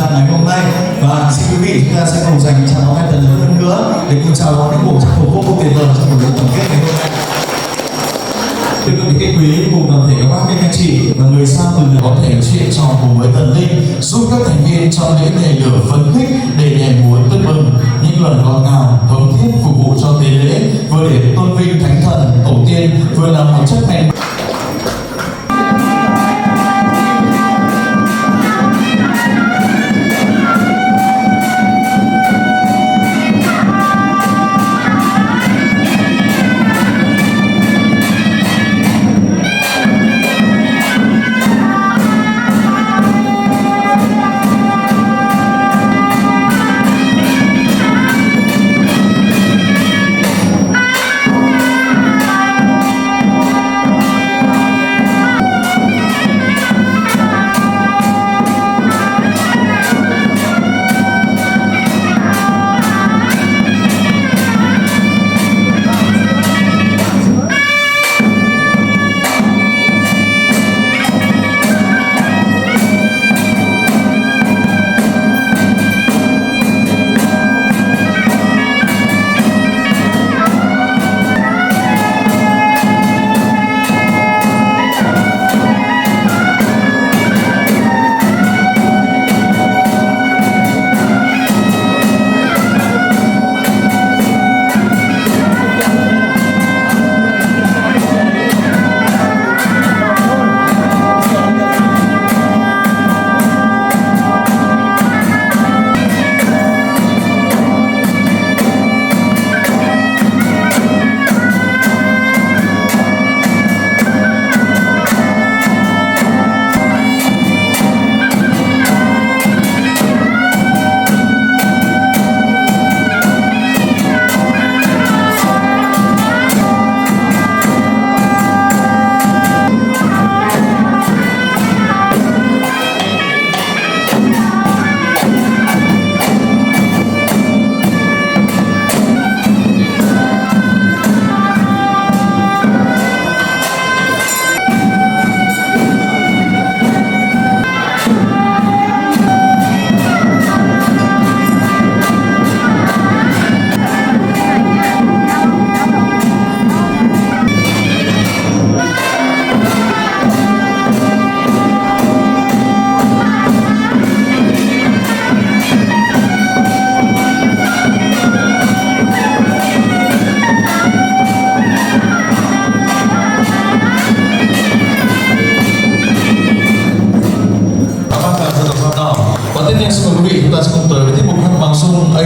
ta ngày hôm nay. Và xin quý vị, chúng ta sẽ cùng dành tràng pháo tay thật lớn hơn nữa để cùng chào đón những bộ trang phục vô cùng tuyệt vời trong buổi lễ tổng kết ngày hôm nay. Thưa quý vị khách quý, cùng toàn thể các bác các anh chị và người xa từ người có thể chuyện trò cùng với thần linh, giúp các thành viên trong lễ nhảy lửa phấn khích để nhảy múa tưng bừng những lời ngọt ngào thống thiết phục vụ cho tế lễ, vừa để tôn vinh thánh thần tổ tiên, vừa là một chất mạnh.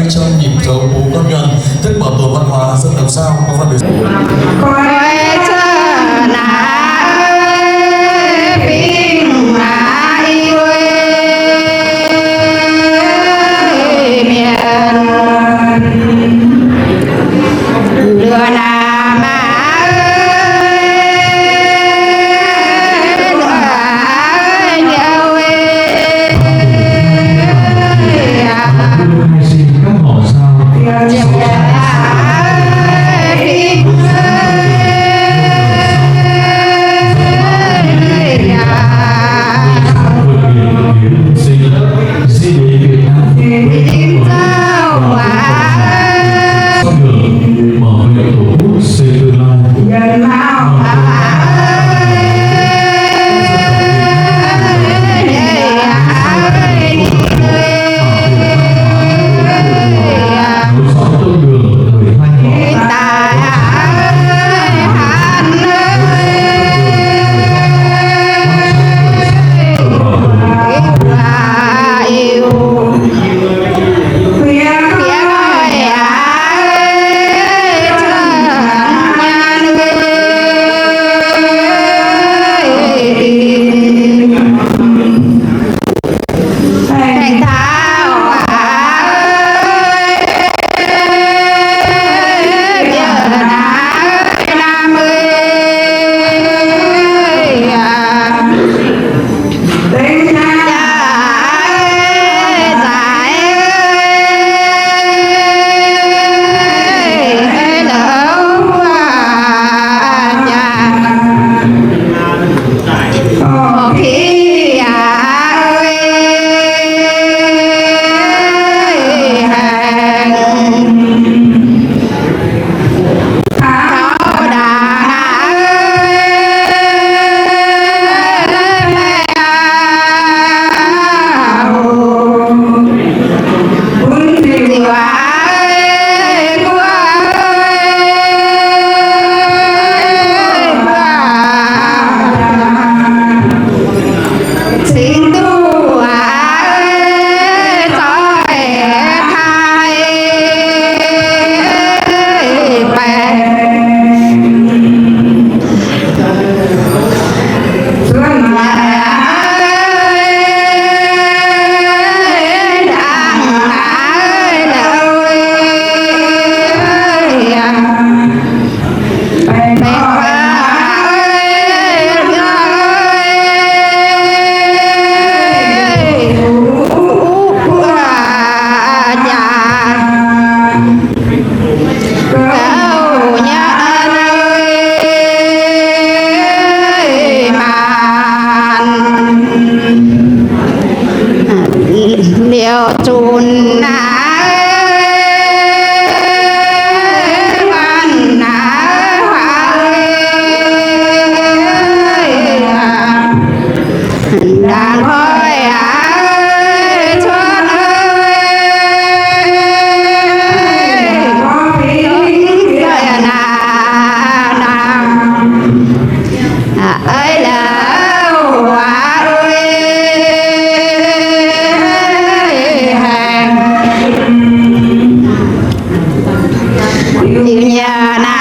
Trong nhịp dấu bố con nhân, tức bảo tồn văn hóa dân tộc sao có phần biểu diễn. diệu chun na văn na đàn khói chuột ơi na ơi là hoa ơi nhiều nhà na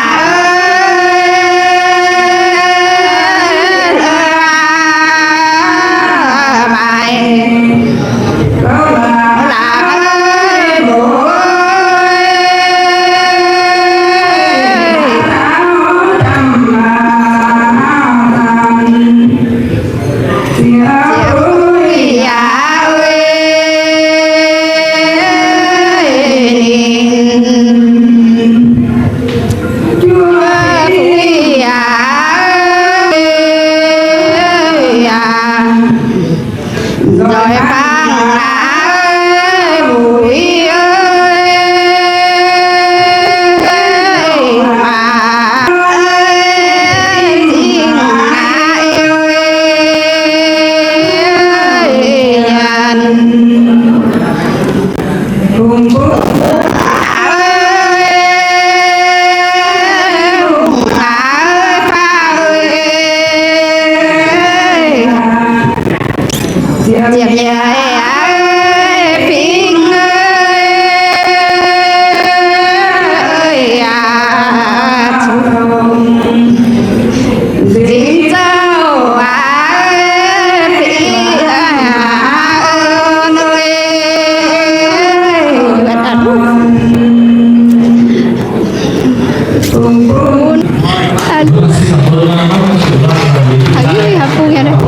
rồi phang lá bụi ơi mà tiếng lá yêu diệp nhẹ phiên ơi dịp dâu phi ơi aku ya deh.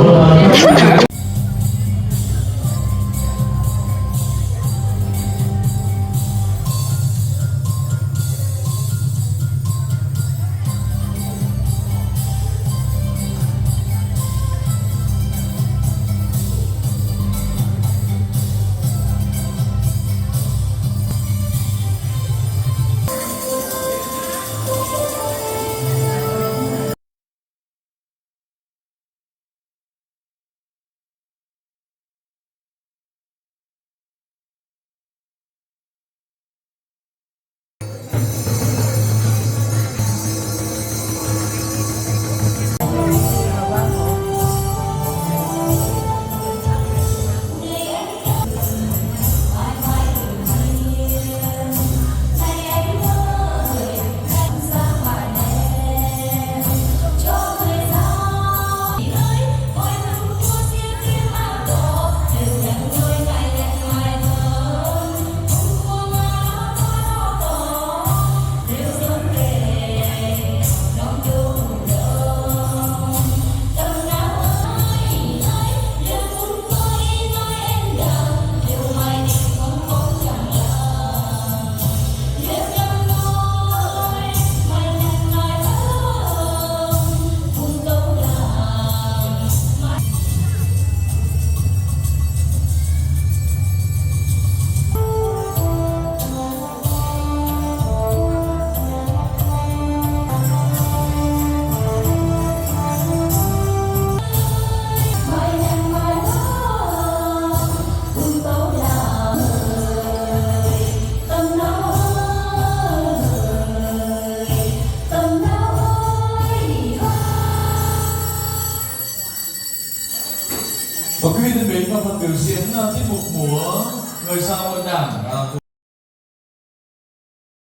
Và quý vị thân mến, và phần biểu diễn tiết mục múa người sao quân đảng